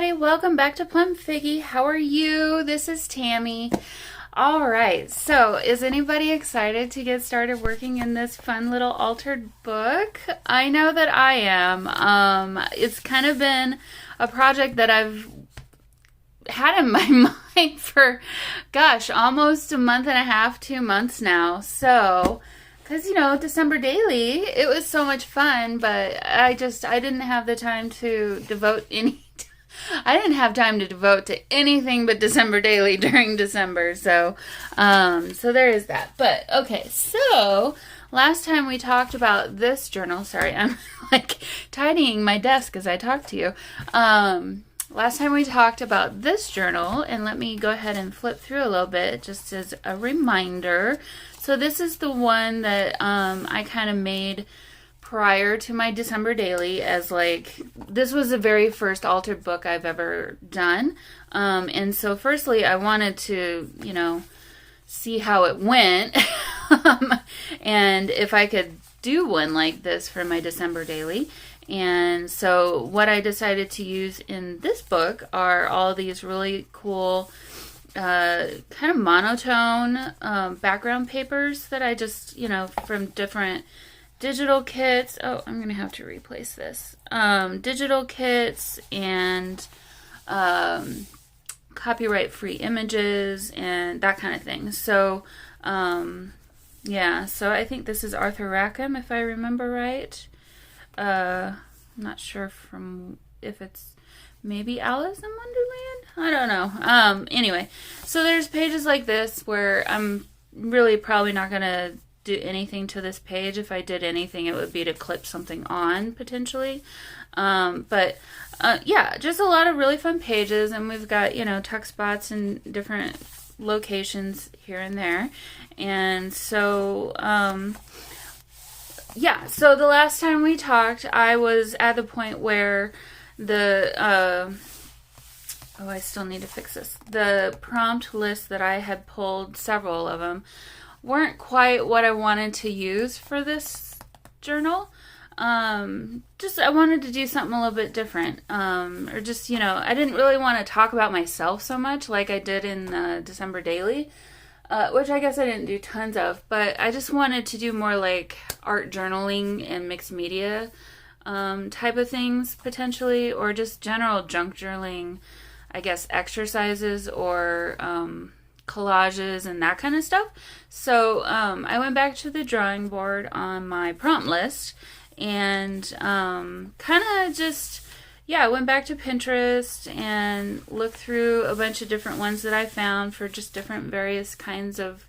everybody, welcome back to Plum Figgy. How are you? This is Tammy. All right, so is anybody excited to get started working in this fun little altered book? I know that I am. It's kind of been a project that I've had in my mind for, gosh, almost a month and a half, 2 months now. So, because, December Daily, it was so much fun, but I didn't have the time to devote I didn't have time to devote to anything but December Daily during December. So there is that. But, okay, so last time we talked about this journal. Sorry, I'm like tidying my desk as I talk to you. Last time we talked about this journal, and let me go ahead and flip through a little bit just as a reminder. So this is the one that I kind of made prior to my December Daily, as this was the very first altered book I've ever done. And so firstly, I wanted to, see how it went and if I could do one like this for my December Daily. And so what I decided to use in this book are all these really cool kind of monotone background papers that I just, from different digital kits. Oh, I'm going to have to replace this. Digital kits and copyright-free images and that kind of thing. So, yeah, so I think this is Arthur Rackham, if I remember right. I'm not sure if it's maybe Alice in Wonderland? I don't know. Anyway, so there's pages like this where I'm really probably not going to do anything to this page. If I did anything, it would be to clip something on, potentially. Yeah, just a lot of really fun pages, and we've got, tuck spots in different locations here and there. And so, yeah, so the last time we talked, I was at the point where I still need to fix this. The prompt list that I had pulled, several of them, weren't quite what I wanted to use for this journal. I wanted to do something a little bit different. I didn't really want to talk about myself so much like I did in December Daily, which I guess I didn't do tons of, but I just wanted to do more like art journaling and mixed media type of things, potentially, or just general junk journaling, I guess, exercises or collages and that kind of stuff. So I went back to the drawing board on my prompt list and kind of just, I went back to Pinterest and looked through a bunch of different ones that I found for just different various kinds of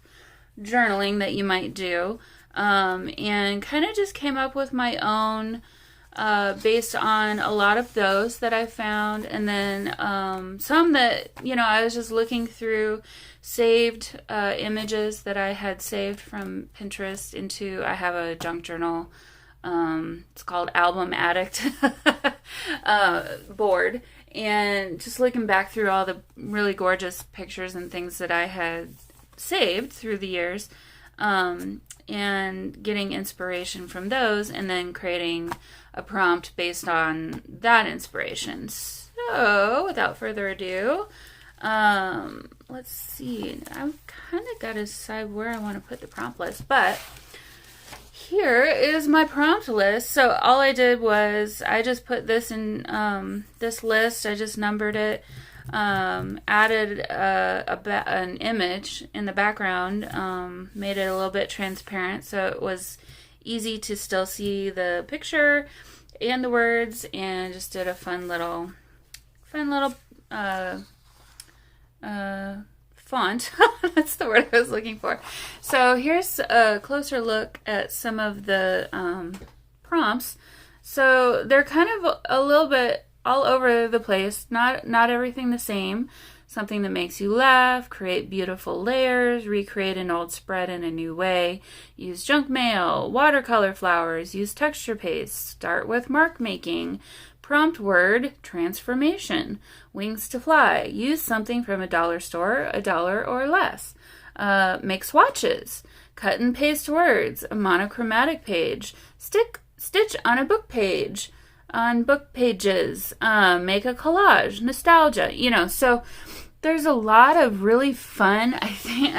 journaling that you might do, and kind of just came up with my own based on a lot of those that I found, and then some that, I was just looking through saved images that I had saved from Pinterest into, I have a junk journal, it's called Album Addict board, and just looking back through all the really gorgeous pictures and things that I had saved through the years, and getting inspiration from those, and then creating a prompt based on that inspiration. So, without further ado, let's see. I've kind of got to decide where I want to put the prompt list, but here is my prompt list. So all I did was I just put this in this list. I just numbered it, added an image in the background, made it a little bit transparent so it was easy to still see the picture and the words, and just did a fun little font. That's the word I was looking for. So here's a closer look at some of the prompts. So they're kind of a little bit all over the place, not everything the same. Something that makes you laugh, create beautiful layers, recreate an old spread in a new way, use junk mail, watercolor flowers, use texture paste, start with mark making, prompt word, transformation, wings to fly, use something from a dollar store, $1 or less, make swatches, cut and paste words, a monochromatic page, stitch on a book page, on book pages, make a collage, nostalgia, so there's a lot of really fun, I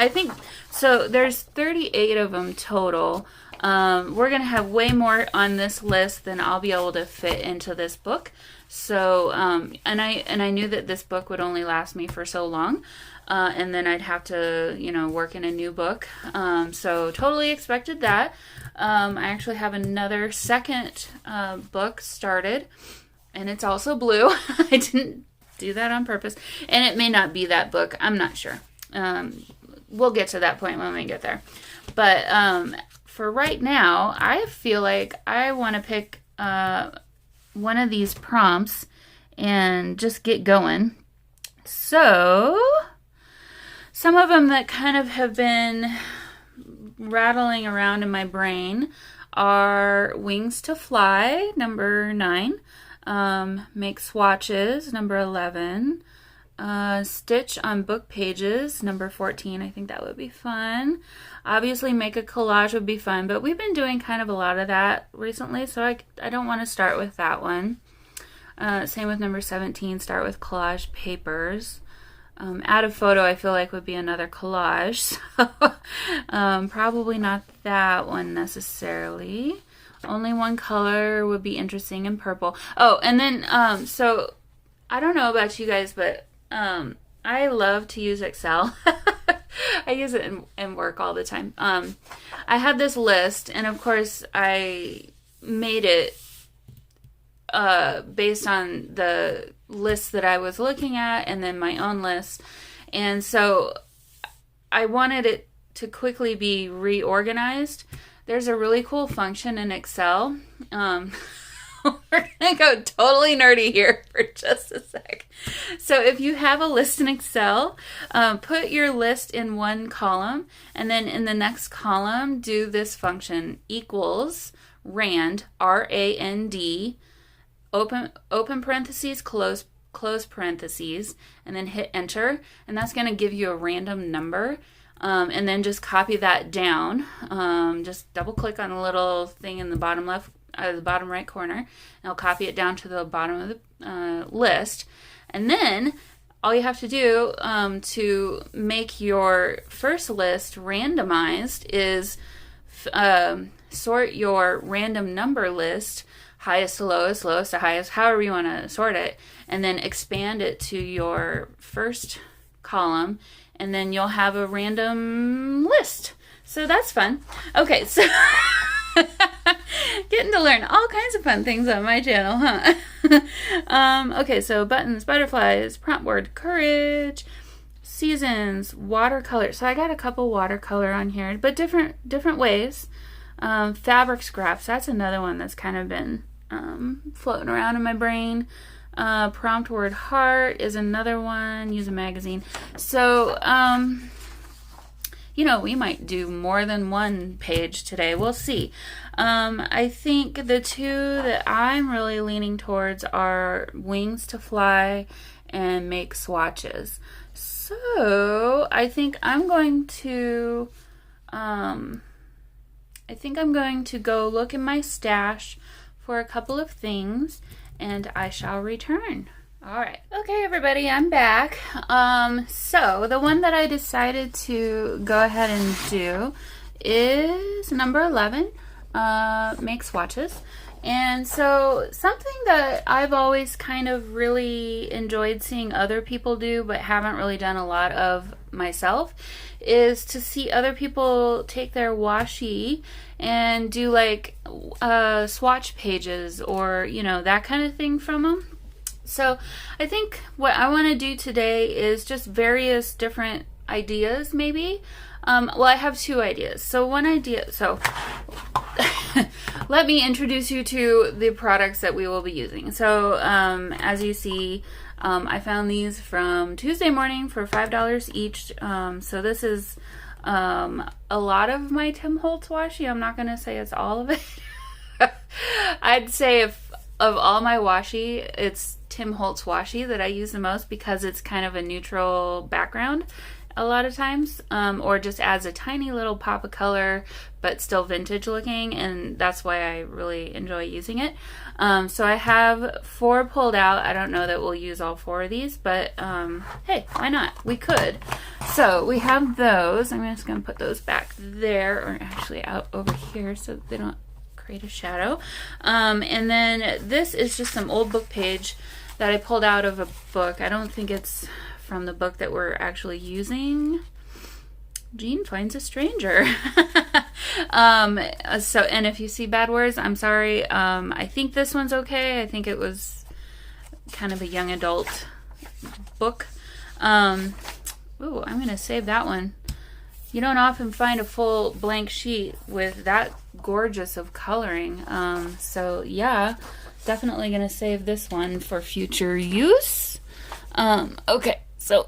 think, so there's 38 of them total. We're going to have way more on this list than I'll be able to fit into this book. So, and I knew that this book would only last me for so long. And then I'd have to, work in a new book. So totally expected that. I actually have another second book started, and it's also blue. I didn't do that on purpose. And it may not be that book. I'm not sure. We'll get to that point when we get there. But for right now, I feel like I want to pick one of these prompts and just get going. So some of them that kind of have been rattling around in my brain are Wings to Fly, number 9, Make Swatches, number 11, Stitch on Book Pages, number 14. I think that would be fun. Obviously, Make a Collage would be fun, but we've been doing kind of a lot of that recently, so I don't want to start with that one. Same with number 17, Start with Collage Papers. Add a photo, I feel like, would be another collage. So, probably not that one necessarily. Only one color would be interesting in purple. Oh, and then, so, I don't know about you guys, but I love to use Excel. I use it in work all the time. I had this list, and of course, I made it based on the list that I was looking at and then my own list. And so I wanted it to quickly be reorganized. There's a really cool function in Excel. We're going to go totally nerdy here for just a sec. So if you have a list in Excel, put your list in one column, and then in the next column, do this function, equals rand, R-A-N-D, open parentheses, close parentheses, and then hit enter, and that's going to give you a random number. And then just copy that down. Just double click on the little thing in the bottom left, the bottom right corner, and I'll copy it down to the bottom of the list. And then all you have to do to make your first list randomized is sort your random number list, highest to lowest, lowest to highest, however you want to sort it, and then expand it to your first column, and then you'll have a random list. So that's fun. Okay, so getting to learn all kinds of fun things on my channel, huh? Okay, so buttons, butterflies, prompt word, courage, seasons, watercolor. So I got a couple watercolor on here, but different ways. Fabric scraps, that's another one that's kind of been floating around in my brain. Prompt word heart is another one. Use a magazine. So, we might do more than one page today. We'll see. I think the two that I'm really leaning towards are Wings to Fly and Make Swatches. So I think I'm going to go look in my stash for a couple of things, and I shall return. All right. Okay, everybody, I'm back. So the one that I decided to go ahead and do is number 11, Make Swatches. And so something that I've always kind of really enjoyed seeing other people do, but haven't really done a lot of myself, is to see other people take their washi and do like swatch pages or, that kind of thing from them. So I think what I want to do today is just various different ideas, maybe. I have two ideas. So one idea, let me introduce you to the products that we will be using. So as you see, I found these from Tuesday Morning for $5 each. So this is a lot of my Tim Holtz washi. I'm not going to say it's all of it. I'd say if of all my washi, it's Tim Holtz washi that I use the most because it's kind of a neutral background. a lot of times, or just adds a tiny little pop of color, but still vintage looking, and that's why I really enjoy using it. So I have 4 pulled out. I don't know that we'll use all 4 of these, but hey, why not? We could. So we have those. I'm just going to put those back there, or actually out over here so they don't create a shadow. And then this is just some old book page that I pulled out of a book. I don't think it's from the book that we're actually using. Jean Finds a Stranger. And if you see bad words, I'm sorry. I think this one's okay. I think it was kind of a young adult book. Ooh, I'm going to save that one. You don't often find a full blank sheet with that gorgeous of coloring. So yeah, definitely going to save this one for future use. Okay, so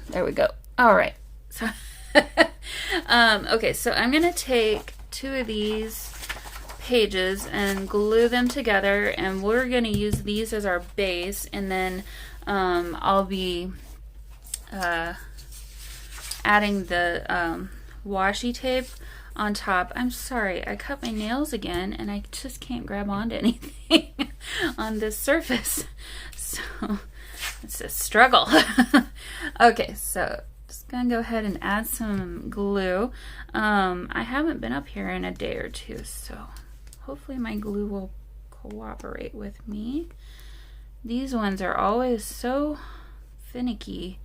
there we go. All right. So okay, so I'm going to take 2 of these pages and glue them together, and we're going to use these as our base, and then I'll be adding the washi tape on top. I'm sorry, I cut my nails again, and I just can't grab onto anything on this surface, so it's a struggle. Okay, so just gonna go ahead and add some glue. I haven't been up here in a day or 2, so hopefully my glue will cooperate with me. These ones are always so finicky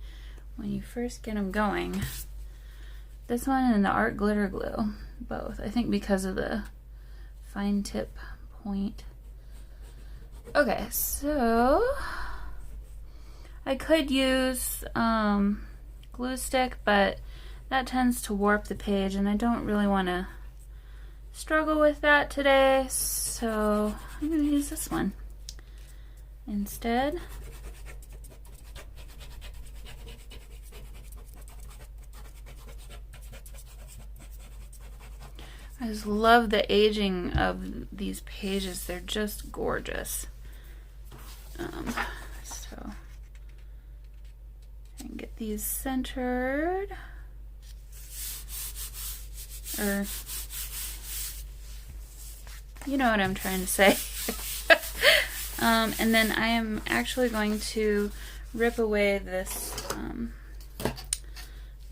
when you first get them going. This one and the art glitter glue, both. I think because of the fine tip point. Okay, so I could use glue stick, but that tends to warp the page, and I don't really want to struggle with that today, so I'm going to use this one instead. I just love the aging of these pages. They're just gorgeous. So and get these centered, or you know what I'm trying to say. And then I am actually going to rip away this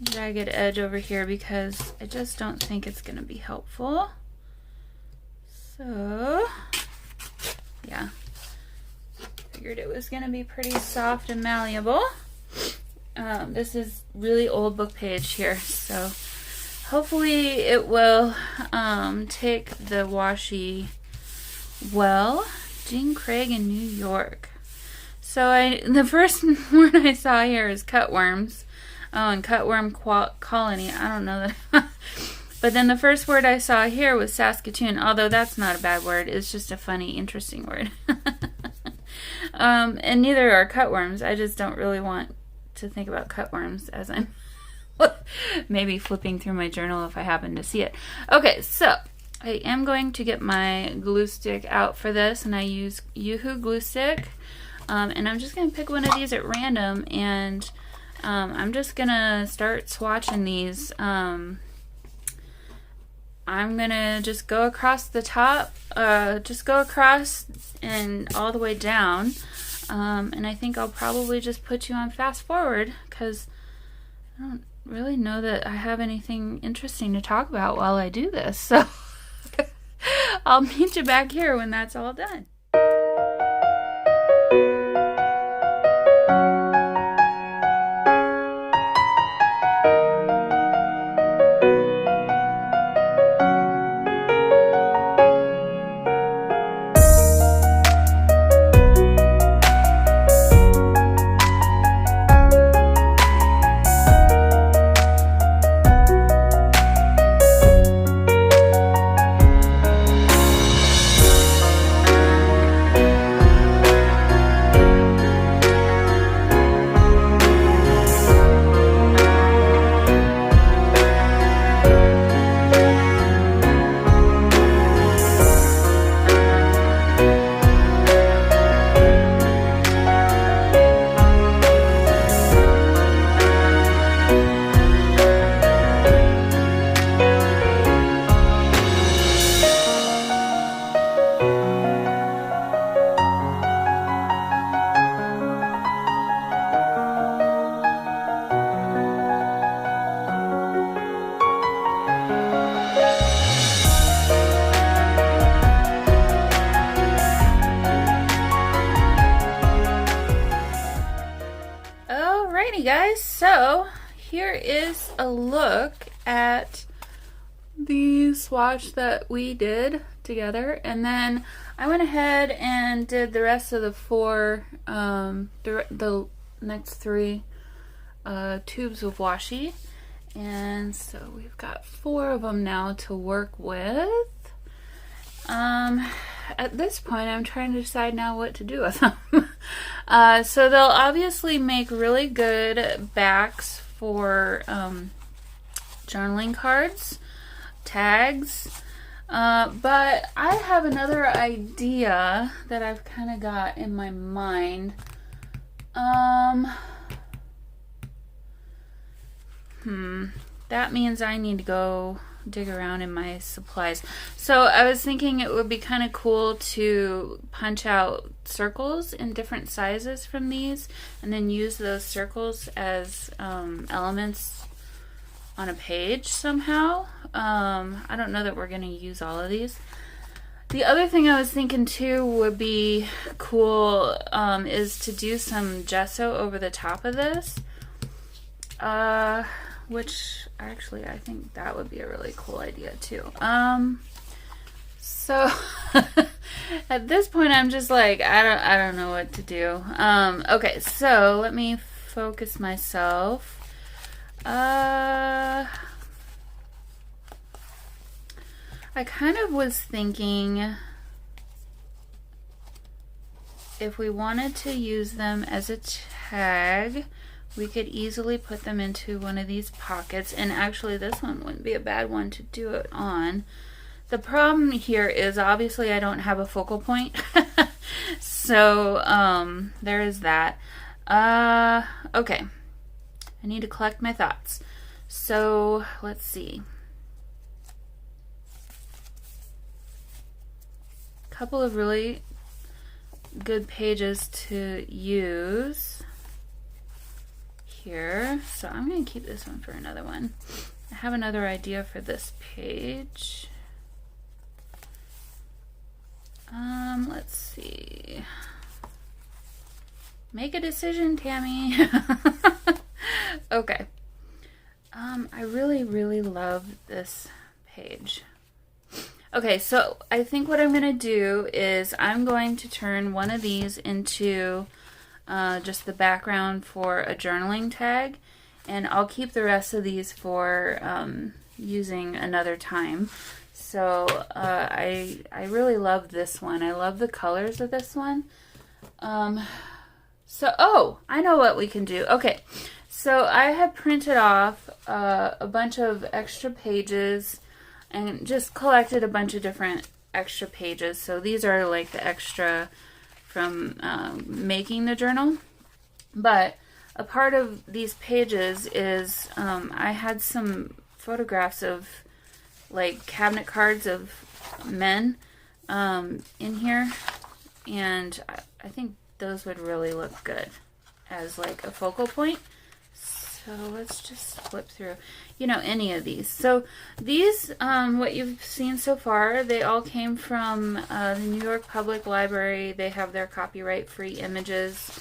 jagged edge over here because I just don't think it's going to be helpful. So yeah, figured it was going to be pretty soft and malleable. This is really old book page here, so hopefully it will take the washi well. Jean Craig in New York. So the first word I saw here is cutworms. Oh, and cutworm colony. I don't know that. But then the first word I saw here was Saskatoon, although that's not a bad word. It's just a funny, interesting word. And neither are cutworms. I just don't really want to think about cutworms as I'm maybe flipping through my journal if I happen to see it. Okay, so I am going to get my glue stick out for this, and I use Yoo-Hoo glue stick. And I'm just going to pick one of these at random, and I'm just going to start swatching these. I'm going to just go across the top, just go across and all the way down. And I think I'll probably just put you on fast forward because I don't really know that I have anything interesting to talk about while I do this. So I'll meet you back here when that's all done. guys, so here is a look at the swatch that we did together, and then I went ahead and did the rest of the four, the next three tubes of washi, and so we've got 4 of them now to work with. At this point, I'm trying to decide now what to do with them. So they'll obviously make really good backs for journaling cards, tags, but I have another idea that I've kind of got in my mind. That means I need to go dig around in my supplies. So I was thinking it would be kind of cool to punch out circles in different sizes from these and then use those circles as elements on a page somehow. I don't know that we're going to use all of these. The other thing I was thinking too would be cool is to do some gesso over the top of this. Which actually I think that would be a really cool idea too. So at this point I'm just like I don't know what to do. Okay, so let me focus myself. I kind of was thinking if we wanted to use them as a tag, we could easily put them into one of these pockets, and actually this one wouldn't be a bad one to do it on. The problem here is obviously I don't have a focal point. So there is that. Okay, I need to collect my thoughts. So let's see. A couple of really good pages to use here, so I'm going to keep this one for another one. I have another idea for this page. Let's see. Make a decision, Tammy. Okay. I really love this page. Okay, so I think what I'm going to do is I'm going to turn one of these into just the background for a journaling tag, and I'll keep the rest of these for using another time. So I really love this one. I love the colors of this one. Oh, I know what we can do. Okay, so I have printed off a bunch of extra pages and just collected a bunch of different extra pages. So these are like the extra from making the journal, but a part of these pages is I had some photographs of like cabinet cards of men in here, and I think those would really look good as like a focal point. So let's just flip through, any of these. So these, what you've seen so far, they all came from the New York Public Library. They have their copyright-free images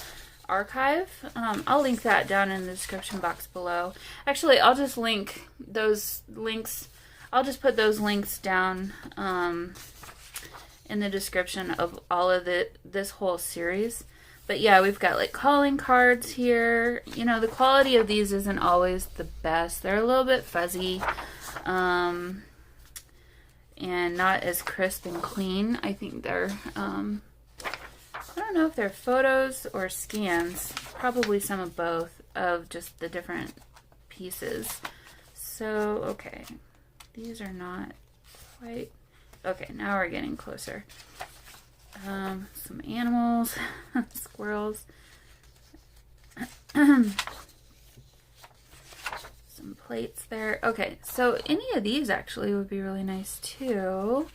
archive. I'll link that down in the description box below. Actually, I'll just link those links. I'll just put those links down in the description of all of this whole series. But yeah, we've got like calling cards here. The quality of these isn't always the best. They're a little bit fuzzy and not as crisp and clean. I think they're, I don't know if they're photos or scans. Probably some of both of just the different pieces. So, okay. These are not quite... Okay, now we're getting closer. Some animals, squirrels, some plates there. Okay, so any of these actually would be really nice too,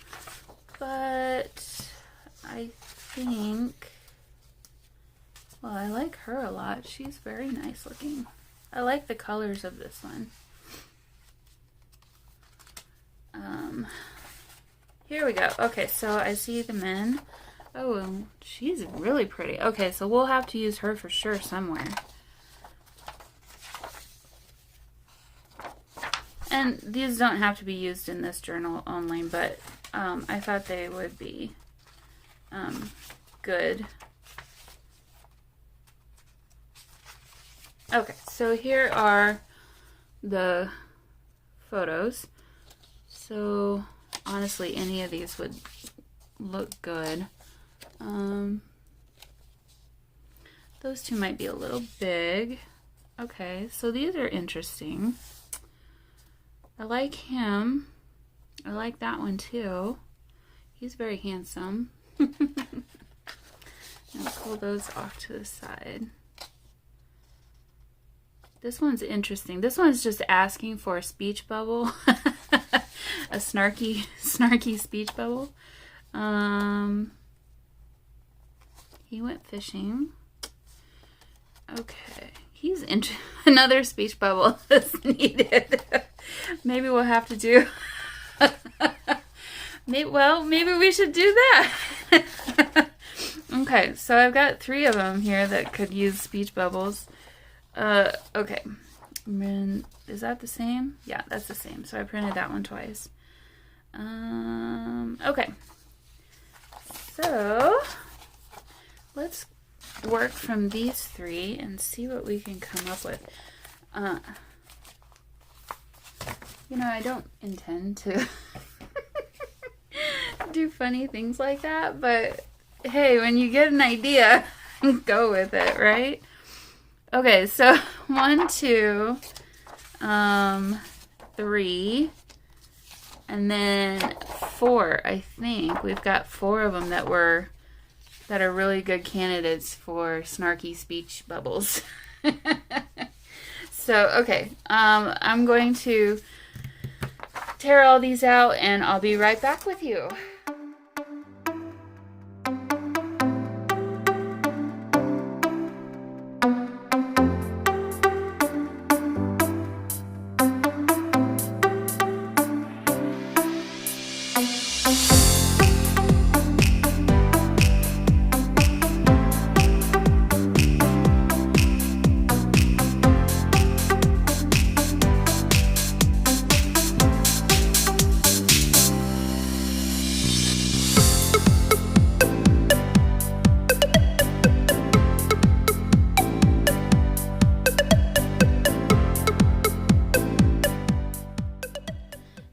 but I think, well, I like her a lot. She's very nice looking. I like the colors of this one. Here we go. Okay, so I see the men. Oh, she's really pretty. Okay, so we'll have to use her for sure somewhere. And these don't have to be used in this journal only, but I thought they would be good. Okay, so here are the photos. So honestly, any of these would look good. Those two might be a little big. Okay, so these are interesting. I like him. I like that one too. He's very handsome. I'll pull those off to the side. This one's interesting. This one's just asking for a speech bubble. A snarky speech bubble. He went fishing. Okay. He's another speech bubble is needed. Maybe we'll have to do... maybe we should do that. Okay, so I've got 3 of them here that could use speech bubbles. Okay. And is that the same? Yeah, that's the same. So I printed that one twice. Okay. So let's work from these 3 and see what we can come up with. You know, I don't intend to do funny things like that, but hey, when you get an idea, go with it, right? Okay, so 1, 2, 3, and then 4. I think we've got 4 of them that are really good candidates for snarky speech bubbles. So okay, I'm going to tear all these out, and I'll be right back with you.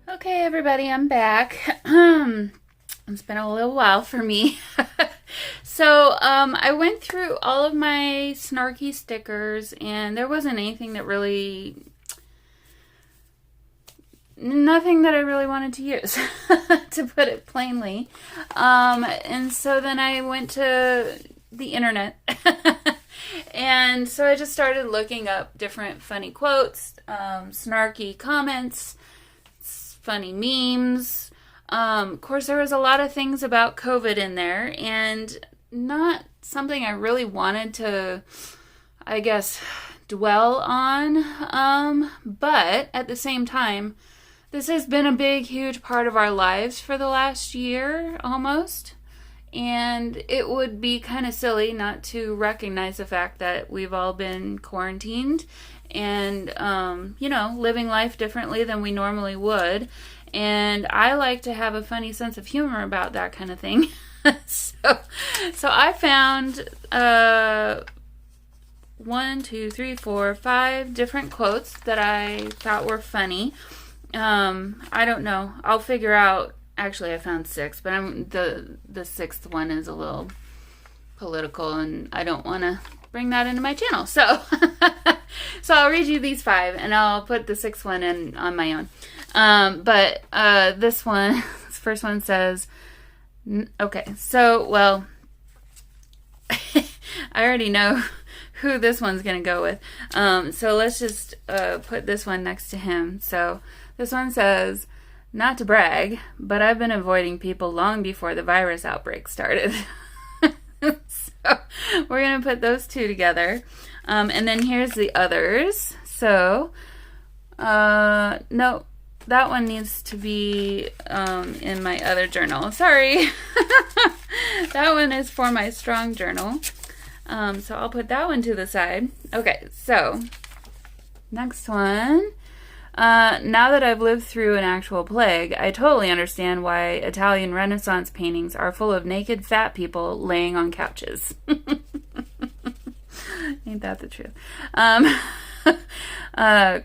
Okay, everybody, I'm back. It's been a little while for me. So, I went through all of my snarky stickers, and there wasn't anything that really... Nothing that I really wanted to use, to put it plainly. And so then I went to the internet. And so I just started looking up different funny quotes, snarky comments, funny memes. Of course, there was a lot of things about COVID in there, and not something I really wanted to, I guess, dwell on. But at the same time, this has been a big, huge part of our lives for the last year, almost. And it would be kind of silly not to recognize the fact that we've all been quarantined and, you know, living life differently than we normally would. And I like to have a funny sense of humor about that kind of thing. So I found 1, 2, 3, 4, 5 different quotes that I thought were funny. I don't know. I'll figure out. Actually, I found 6, but the 6th one is a little political, and I don't want to bring that into my channel. So I'll read you these 5, and I'll put the 6th one in on my own. But this first one says, okay, so, well, I already know who this one's going to go with. So let's just put this one next to him. So this one says, not to brag, but I've been avoiding people long before the virus outbreak started. So we're going to put those 2 together. And then here's the others. So, no, that one needs to be in my other journal. Sorry. That one is for my strong journal. So I'll put that one to the side. Okay, so next one. Now that I've lived through an actual plague, I totally understand why Italian Renaissance paintings are full of naked fat people laying on couches. Ain't that the truth?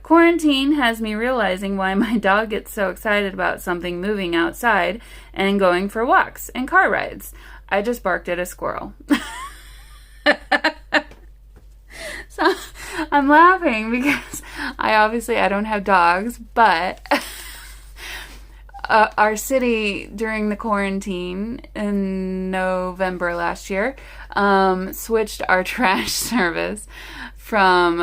Quarantine has me realizing why my dog gets so excited about something moving outside and going for walks and car rides. I just barked at a squirrel. So I'm laughing because I don't have dogs, but our city during the quarantine in November last year switched our trash service from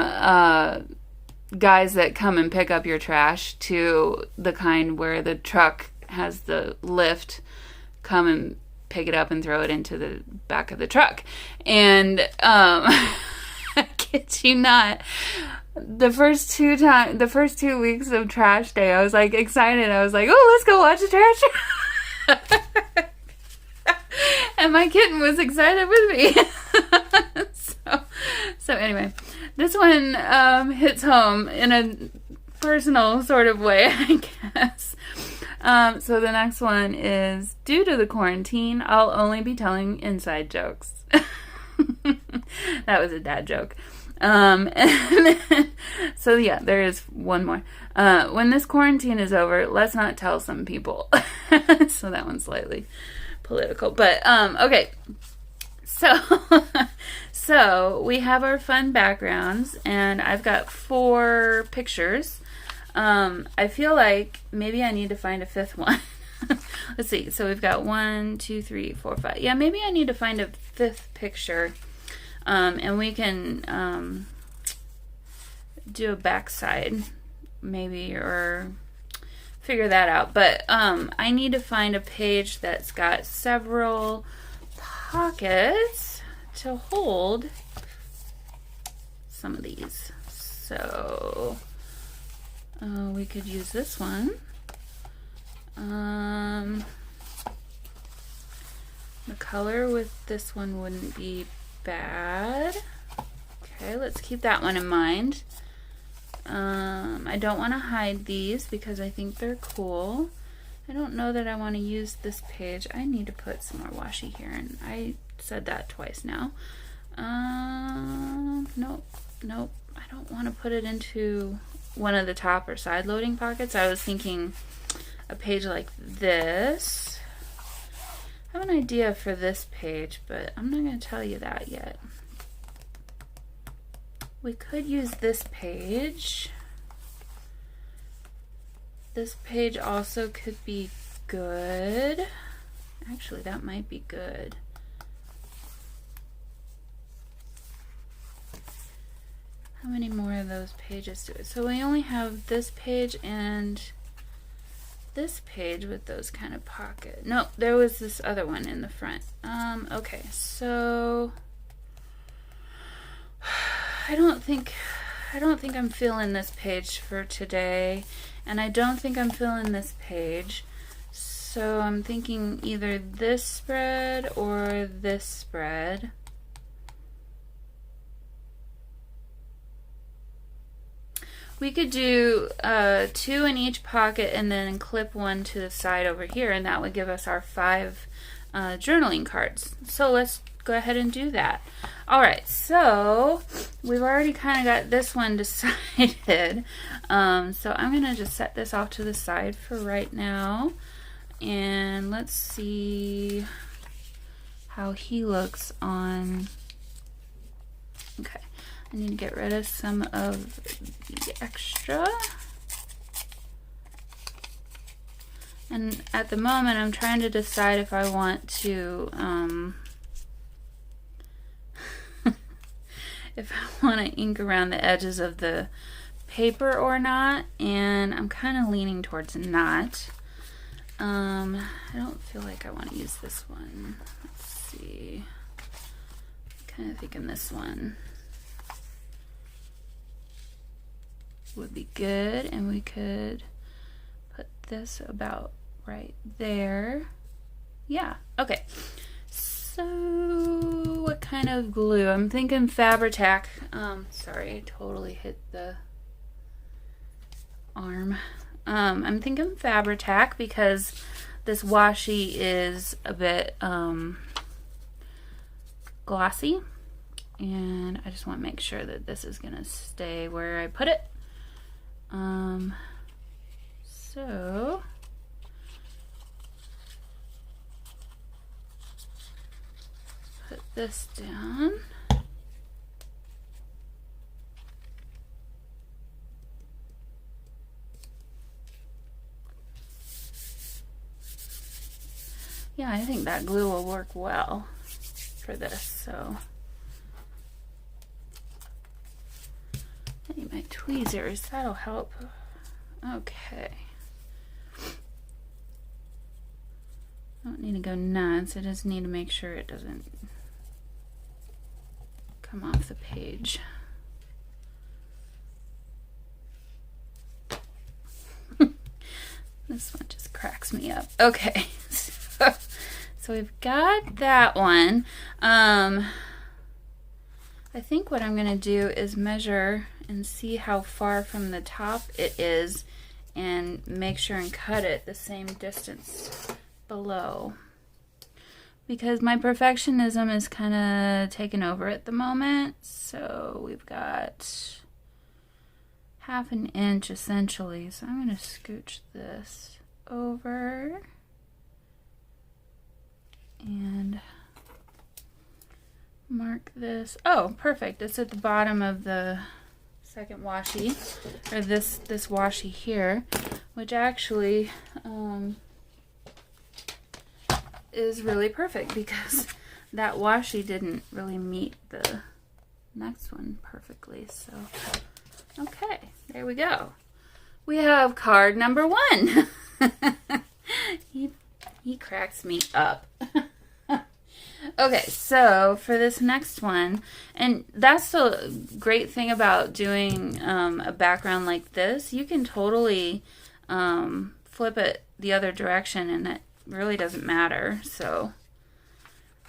guys that come and pick up your trash to the kind where the truck has the lift come and pick it up and throw it into the back of the truck. And I kid you not, the first 2 weeks of trash day, I was like excited. I was like, oh, let's go watch the trash. And my kitten was excited with me. So anyway, this one hits home in a personal sort of way, I guess. So the next one is, due to the quarantine, I'll only be telling inside jokes. That was a dad joke. And then, so yeah, there is one more. When this quarantine is over, let's not tell some people. So that one's slightly political, but okay. So we have our fun backgrounds, and I've got 4 pictures. I feel like maybe I need to find a 5th one. Let's see. So we've got 1, 2, 3, 4, 5. Yeah, maybe I need to find a 5th picture. And we can do a backside maybe, or figure that out. But I need to find a page that's got several pockets to hold some of these. So we could use this one. The color with this one wouldn't be bad. Okay, let's keep that one in mind. I don't want to hide these because I think they're cool. I don't know that I want to use this page. I need to put some more washi here, and I said that twice now. Nope. I don't want to put it into one of the top or side loading pockets. I was thinking a page like this. I have an idea for this page, but I'm not going to tell you that yet. We could use this page. This page also could be good. Actually, that might be good. How many more of those pages do it? So we only have this page and this page with those kind of pocket. No, there was this other one in the front. Okay, so I don't think I'm feeling this page for today, and I don't think I'm feeling this page. So I'm thinking either this spread or this spread. We could do 2 in each pocket and then clip one to the side over here, and that would give us our 5 journaling cards. So let's go ahead and do that. All right, so we've already kind of got this one decided. So I'm going to just set this off to the side for right now. And let's see how he looks on. Okay. I need to get rid of some of the extra. And at the moment, I'm trying to decide if I want to, if I want to ink around the edges of the paper or not. And I'm kind of leaning towards not. I don't feel like I want to use this one. Let's see. I'm kind of thinking this one would be good, and we could put this about right there. Yeah, okay. So what kind of glue? I'm thinking Fabri-Tac. Sorry, I totally hit the arm. I'm thinking Fabri-Tac because this washi is a bit glossy, and I just want to make sure that this is gonna stay where I put it. So put this down. Yeah, I think that glue will work well for this, so I need my tweezers, that'll help. Okay. I don't need to go nuts, I just need to make sure it doesn't come off the page. This one just cracks me up. Okay. So we've got that one. I think what I'm going to do is measure and see how far from the top it is and make sure and cut it the same distance below. Because my perfectionism is kind of taken over at the moment. So we've got 1/2 inch essentially. So I'm going to scooch this over and mark this. Oh, perfect. It's at the bottom of the second washi, or this washi here, which actually is really perfect because that washi didn't really meet the next one perfectly. So, okay, there we go. We have card number 1. He cracks me up. Okay, so for this next one, and that's the great thing about doing a background like this, you can totally flip it the other direction and it really doesn't matter. So,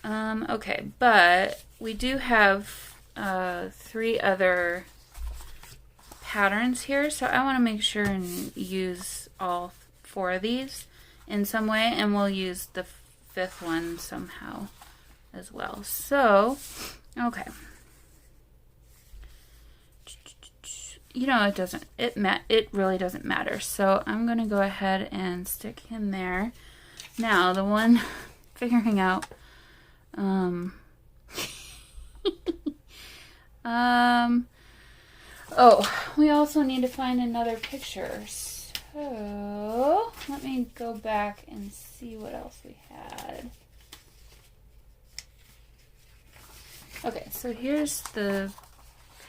okay, but we do have 3 other patterns here, so I want to make sure and use all 4 of these in some way, and we'll use the 5th one somehow as well. So, okay. You know, it really doesn't matter. So I'm going to go ahead and stick him there. Now, the one figuring out oh, we also need to find another picture. So, let me go back and see what else we had. Okay, so here's the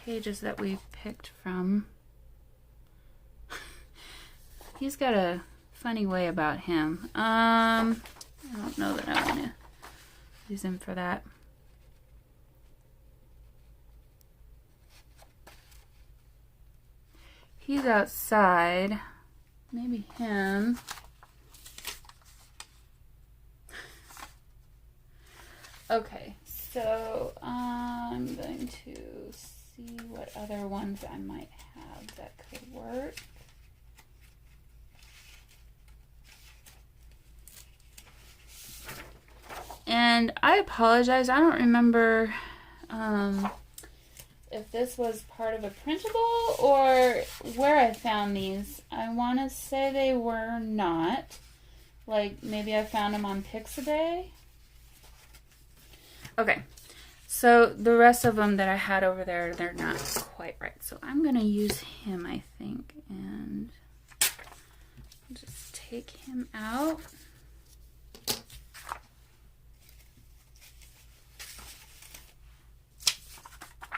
pages that we picked from. He's got a funny way about him. I don't know that I want to use him for that. He's outside. Maybe him. Okay, so I'm going to see what other ones I might have that could work. And I apologize, I don't remember if this was part of a printable or where I found these. I want to say they were not. Like, maybe I found them on Pixabay. Okay, so the rest of them that I had over there, they're not quite right. So I'm going to use him, I think, and just take him out.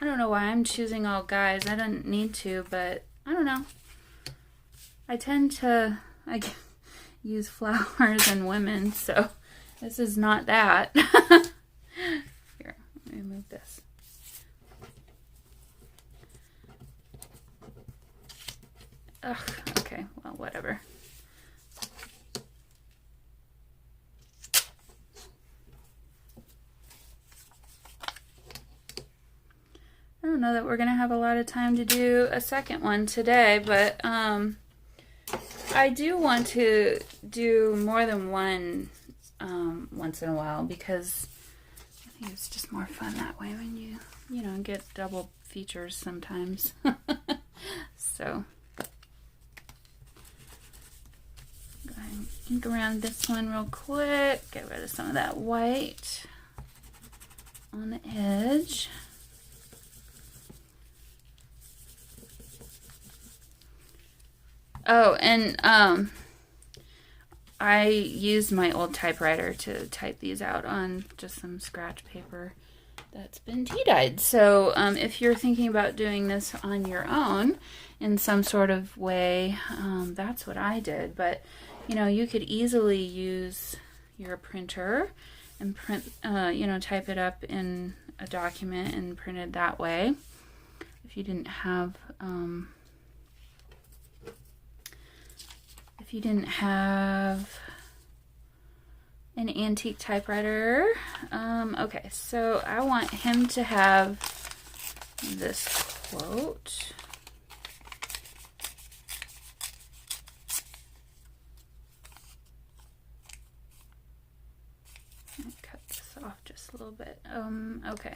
I don't know why I'm choosing all guys. I don't need to, but I don't know. I tend to use flowers and women, so this is not that. Here, let me move this. Ugh, okay, well, whatever. I don't know that we're going to have a lot of time to do a second one today, but I do want to do more than one once in a while, because I think it's just more fun that way when you know, get double features sometimes. So go ahead and ink around this one real quick, get rid of some of that white on the edge. Oh, and I used my old typewriter to type these out on just some scratch paper that's been tea dyed. So if you're thinking about doing this on your own in some sort of way, that's what I did. But you know, you could easily use your printer and print, you know, type it up in a document and print it that way. If you didn't have an antique typewriter. Okay, so I want him to have this quote. Let me cut this off just a little bit. Okay.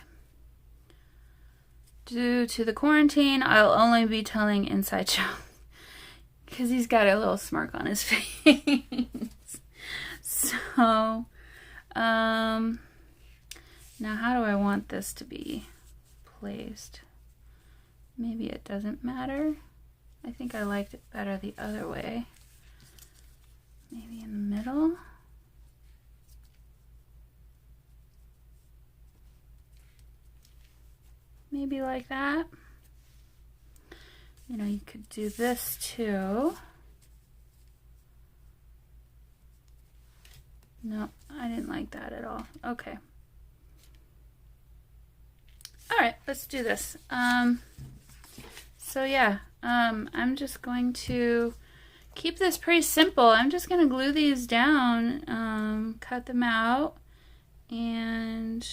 Due to the quarantine, I'll only be telling inside jokes. Because he's got a little smirk on his face. So, now how do I want this to be placed? Maybe it doesn't matter. I think I liked it better the other way. Maybe in the middle. Maybe like that. You know, you could do this too. No, I didn't like that at all. Okay. All right, let's do this. So yeah, I'm just going to keep this pretty simple. I'm just going to glue these down, cut them out, and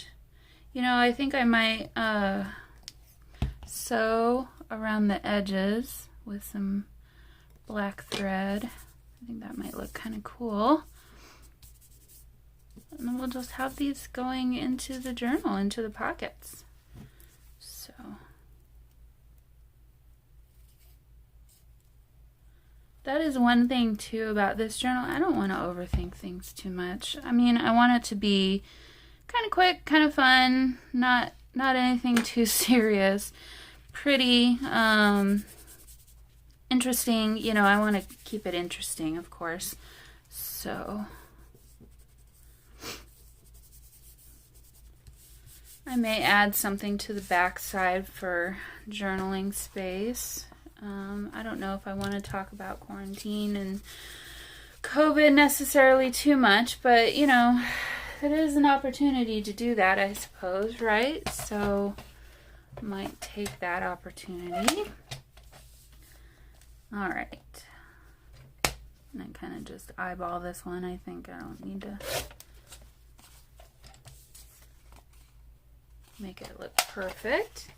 you know, I think I might sew around the edges with some black thread. I think that might look kind of cool. And then we'll just have these going into the journal, into the pockets. So that is one thing too about this journal. I don't want to overthink things too much. I mean, I want it to be kind of quick, kind of fun, not anything too serious. Pretty interesting, you know, I want to keep it interesting, of course. So I may add something to the back side for journaling space. I don't know if I want to talk about quarantine and COVID necessarily too much, but you know, it is an opportunity to do that, I suppose, right? So might take that opportunity. All right. And I kind of just eyeball this one. I think I don't need to make it look perfect.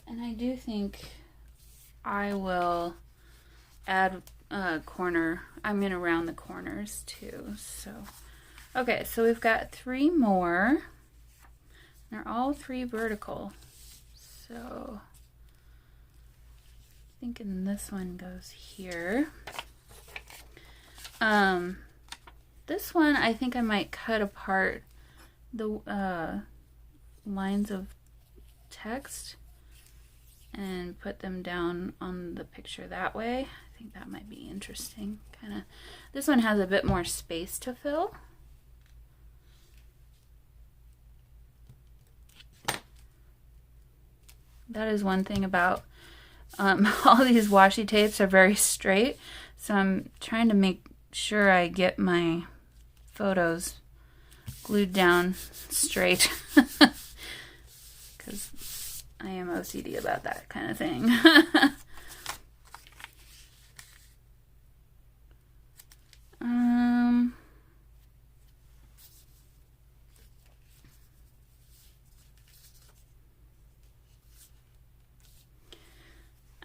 And I do think I will add a corner. I'm going to round the corners too. So, okay, so we've got 3 more. They're all 3 vertical. So, I'm thinking this one goes here. This one, I think I might cut apart the lines of text and put them down on the picture that way. I think that might be interesting. Kind of. This one has a bit more space to fill. That is one thing about all these washi tapes are very straight, so I'm trying to make sure I get my photos glued down straight because I am OCD about that kind of thing.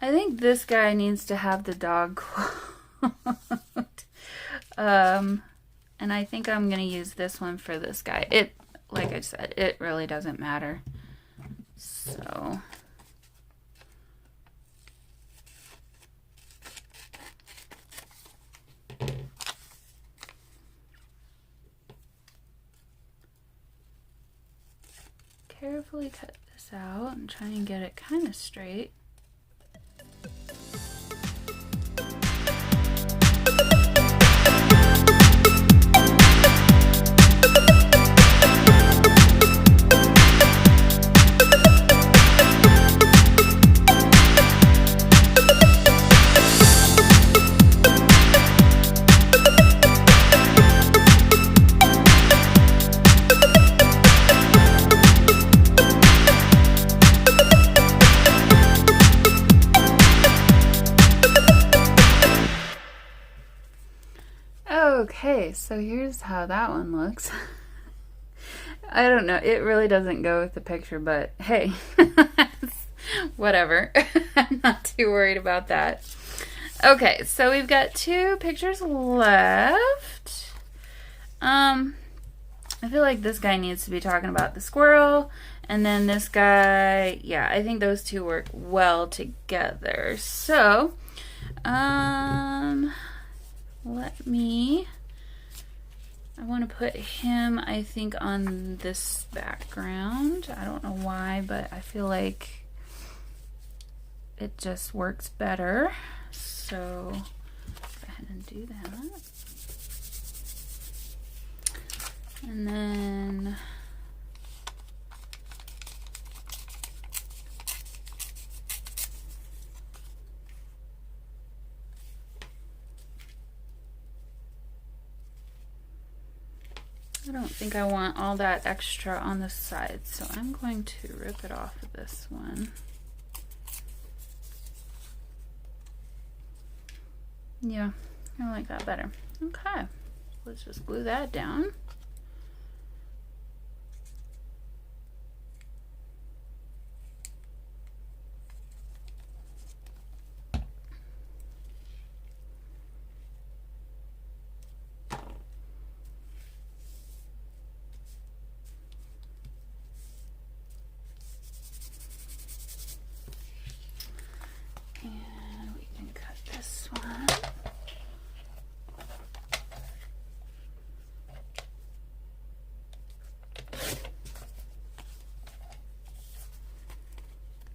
I think this guy needs to have the dog quote. And I think I'm gonna use this one for this guy. It, like I said, it really doesn't matter. So carefully cut this out and try and get it kind of straight. Okay, so here's how that one looks. I don't know, it really doesn't go with the picture, but hey, whatever. I'm not too worried about that. Okay, so we've got 2 pictures left. I feel like this guy needs to be talking about the squirrel, and then this guy, yeah, I think those 2 work well together. So, I want to put him, I think, on this background. I don't know why, but I feel like it just works better. So, go ahead and do that. And then I don't think I want all that extra on the side, so I'm going to rip it off of this one. Yeah, I like that better. Okay, let's just glue that down.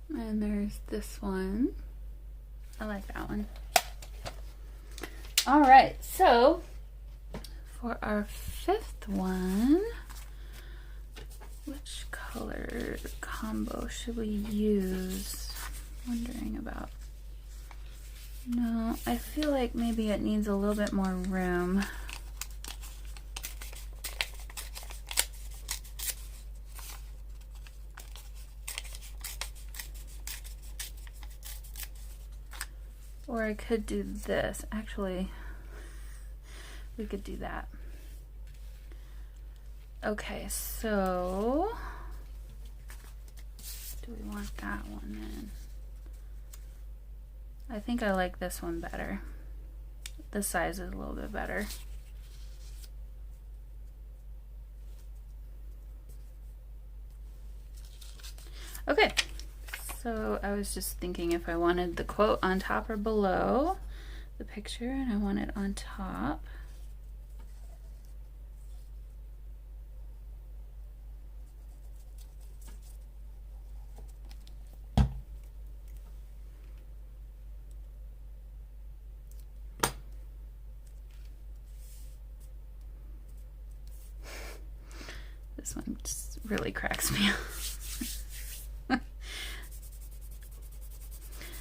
And there's this one. I like that one. All right, so for our 5th one, which color combo should we use? I'm wondering about. No, I feel like maybe it needs a little bit more room. Or I could do this. Actually, we could do that. Okay, so do we want that one then? I think I like this one better. The size is a little bit better. Okay. So I was just thinking if I wanted the quote on top or below the picture, and I want it on top. This one just really cracks me up.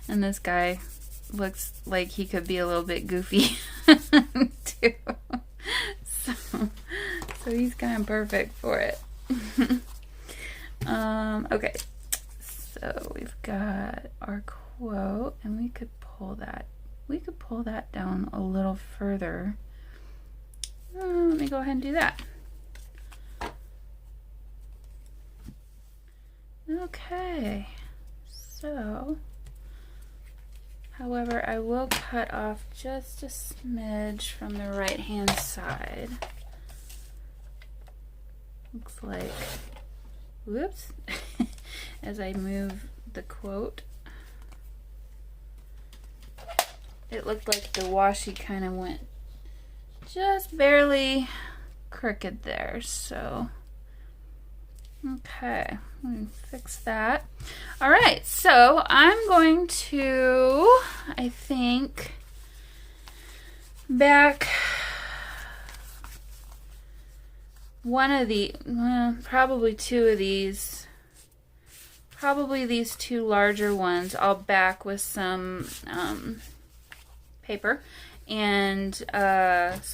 And this guy looks like he could be a little bit goofy too. So he's kind of perfect for it. Okay, so we've got our quote, and we could pull that down a little further. Let me go ahead and do that. Okay, so However, I will cut off just a smidge from the right hand side. Looks like, whoops, as I move the quote, it looked like the washi kind of went just barely crooked there, so okay, let me fix that. All right, so I'm going to, I think, back one of the, probably two of these, probably these two larger ones, I'll back with some paper, and so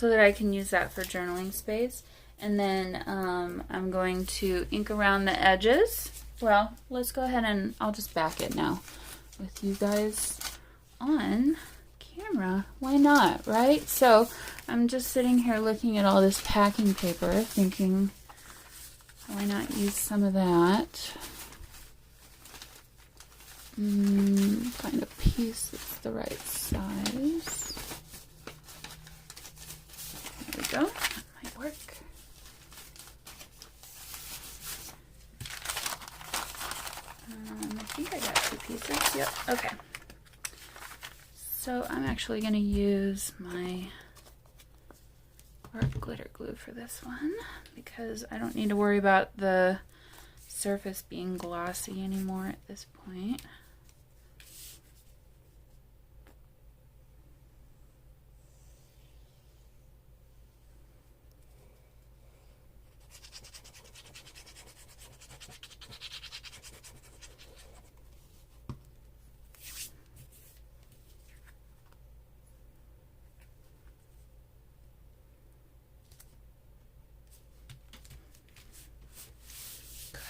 that I can use that for journaling space. And then I'm going to ink around the edges. Well, let's go ahead and I'll just back it now with you guys on camera. Why not, right? So I'm just sitting here looking at all this packing paper, thinking, why not use some of that? Find a piece that's the right size. There we go. That might work. I think I got two pieces. Yep. Okay. So I'm actually going to use my art glitter glue for this one because I don't need to worry about the surface being glossy anymore at this point.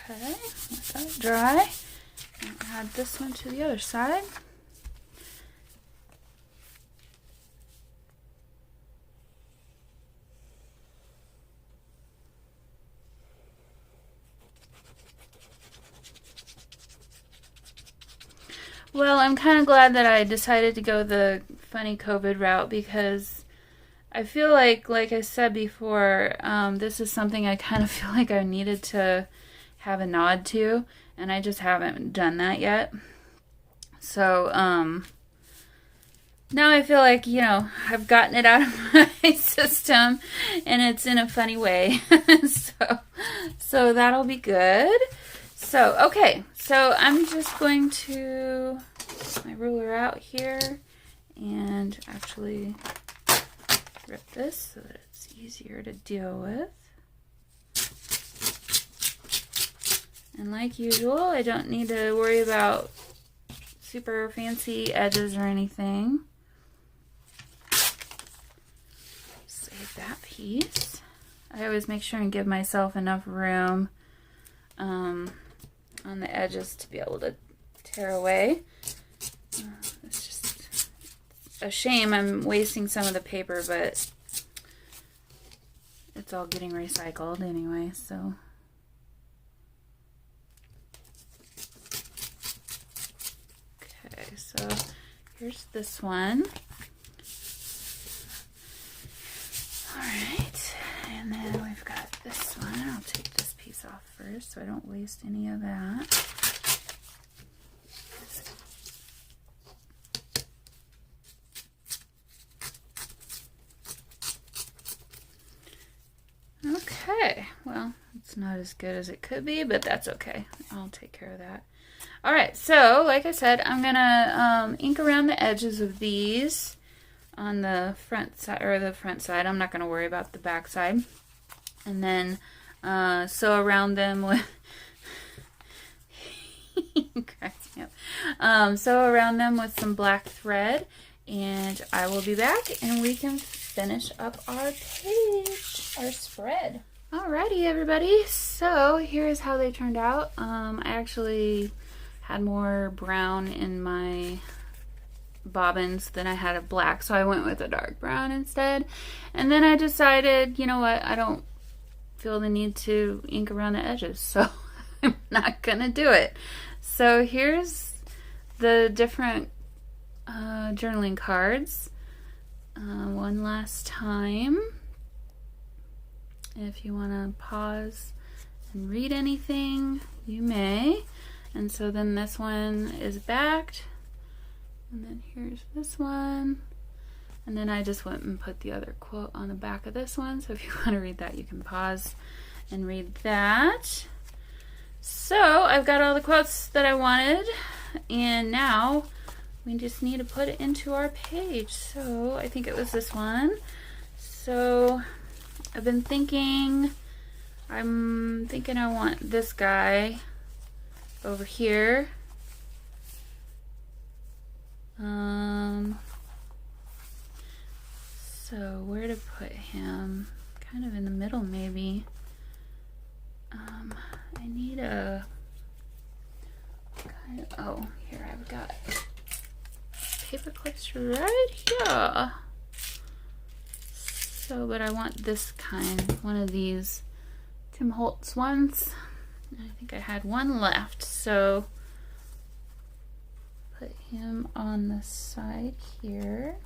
Okay, let that dry. And add this one to the other side. Well, I'm kind of glad that I decided to go the funny COVID route because I feel like I said before, this is something I kind of feel like I needed to have a nod to, and I just haven't done that yet. So, now I feel like, you know, I've gotten it out of my system, and it's in a funny way. So that'll be good. So, okay, so I'm just going to get my ruler out here and actually rip this so that it's easier to deal with. And like usual, I don't need to worry about super fancy edges or anything. Save that piece. I always make sure and give myself enough room on the edges to be able to tear away. It's just a shame I'm wasting some of the paper, but it's all getting recycled anyway, so. Okay, so here's this one. Alright, and then we've got this one. I'll take this piece off first so I don't waste any of that. Okay, well, it's not as good as it could be, but that's okay. I'll take care of that. Alright, so like I said, I'm gonna ink around the edges of these on the front side, or the front side. I'm not gonna worry about the back side. And then sew around them with cracks me up. Sew around them with some black thread, and I will be back and we can finish up our page, our spread. Alrighty, everybody, so here's how they turned out. I actually had more brown in my bobbins than I had of black, so I went with a dark brown instead. And then I decided, you know what, I don't feel the need to ink around the edges, so I'm not gonna do it. So here's the different journaling cards one last time. If you want to pause and read anything, you may. And so then this one is backed, and then here's this one, and then I just went and put the other quote on the back of this one, so if you want to read that, you can pause and read that. So I've got all the quotes that I wanted, and now we just need to put it into our page. So I think it was this one. So I've been thinking, I'm thinking I want this guy over here. So where to put him? Kind of in the middle, maybe. I need a kind of, oh, here I've got paper clips right here. So, but I want this kind, one of these Tim Holtz ones. I think I had one left, so put him on the side here.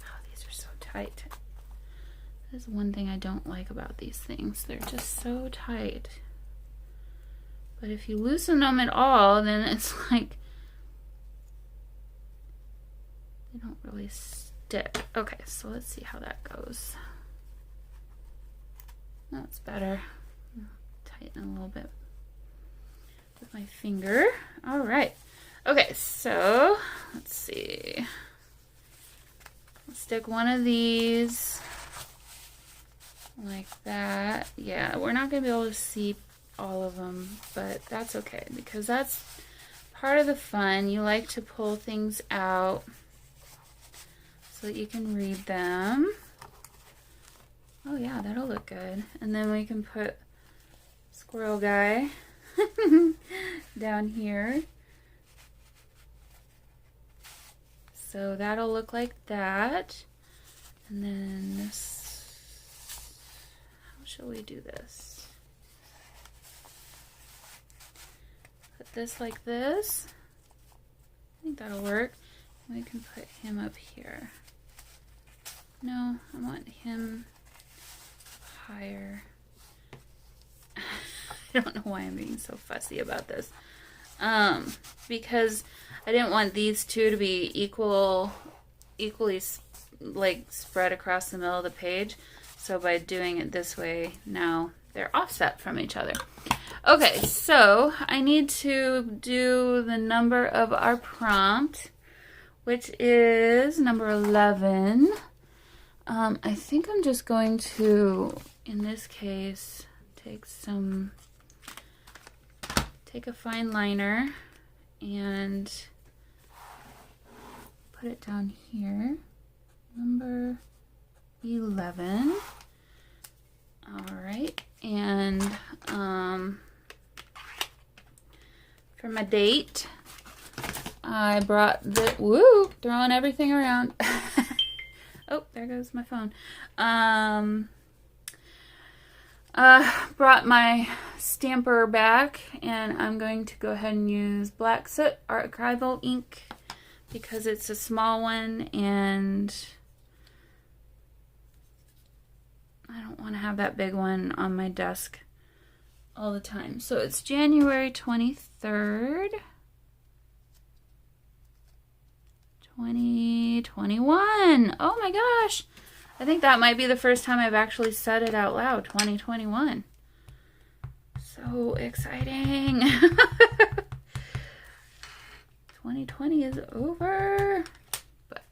Oh, these are so tight. That's one thing I don't like about these things. They're just so tight. But if you loosen them at all, then it's like they don't really stick. Okay, so let's see how that goes. That's better. Tighten a little bit with my finger. All right. Okay, so let's see. I'll stick one of these like that. Yeah, we're not going to be able to see all of them, but that's okay because that's part of the fun. You like to pull things out so that you can read them. Oh yeah, that'll look good. And then we can put squirrel guy down here. So that'll look like that. And then this, how shall we do this? Put this like this. I think that'll work. And we can put him up here. No, I want him higher. I don't know why I'm being so fussy about this. Because I didn't want these two to be equally like spread across the middle of the page. So by doing it this way, now they're offset from each other. Okay, so I need to do the number of our prompt, which is number 11. I think I'm just going to, in this case, take a fine liner and put it down here. Number 11. All right, and for my date, I brought the, woo, throwing everything around. Oh, there goes my phone. Brought my stamper back, and I'm going to go ahead and use Black Soot Archival ink because it's a small one, and I don't want to have that big one on my desk all the time. So it's January 23rd. 2021. Oh my gosh. I think that might be the first time I've actually said it out loud. 2021. So exciting. 2020 is over. But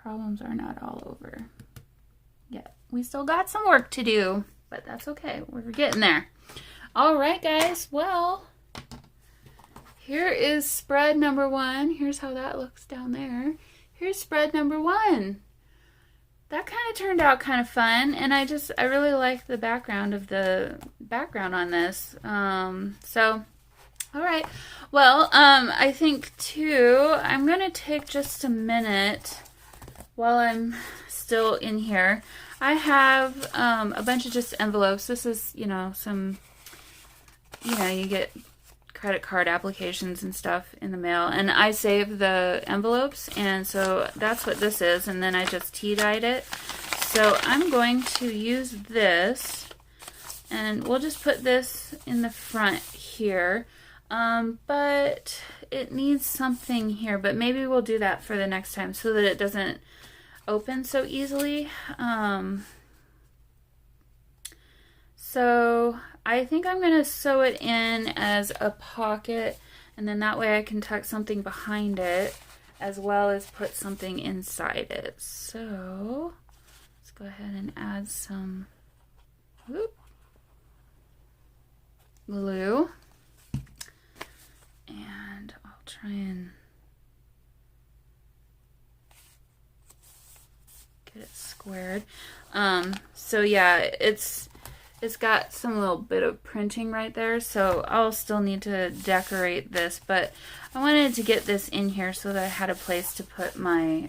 problems are not all over yet. We still got some work to do, but that's okay. We're getting there. All right, guys. Well, here is spread number 1. Here's how that looks down there. Here's spread number 1. That kind of turned out kind of fun, and I really like the background on this. So, all right. Well, I think too, I'm gonna take just a minute while I'm still in here. I have a bunch of just envelopes. This is, some, you get credit card applications and stuff in the mail, and I save the envelopes, and so that's what this is, and then I just tea dyed it. So I'm going to use this, and we'll just put this in the front here, but it needs something here, but maybe we'll do that for the next time so that it doesn't open so easily. So I think I'm going to sew it in as a pocket, and then that way I can tuck something behind it as well as put something inside it. So let's go ahead and add some glue, and I'll try and get it squared. So yeah, it's got some little bit of printing right there, so I'll still need to decorate this, but I wanted to get this in here so that I had a place to put my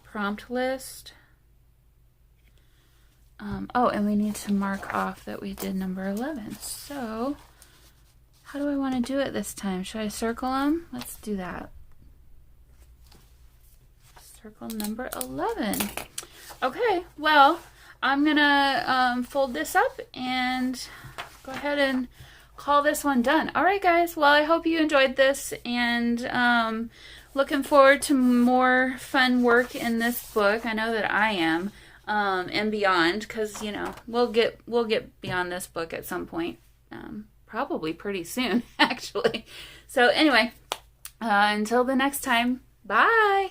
prompt list. Oh, and we need to mark off that we did number 11. So how do I want to do it this time? Should I circle them? Let's do that. Circle number 11. Okay, well, I'm gonna fold this up and go ahead and call this one done. All right, guys. Well, I hope you enjoyed this, and looking forward to more fun work in this book. I know that I am, and beyond, because you know we'll get beyond this book at some point, probably pretty soon, actually. So anyway, until the next time, bye.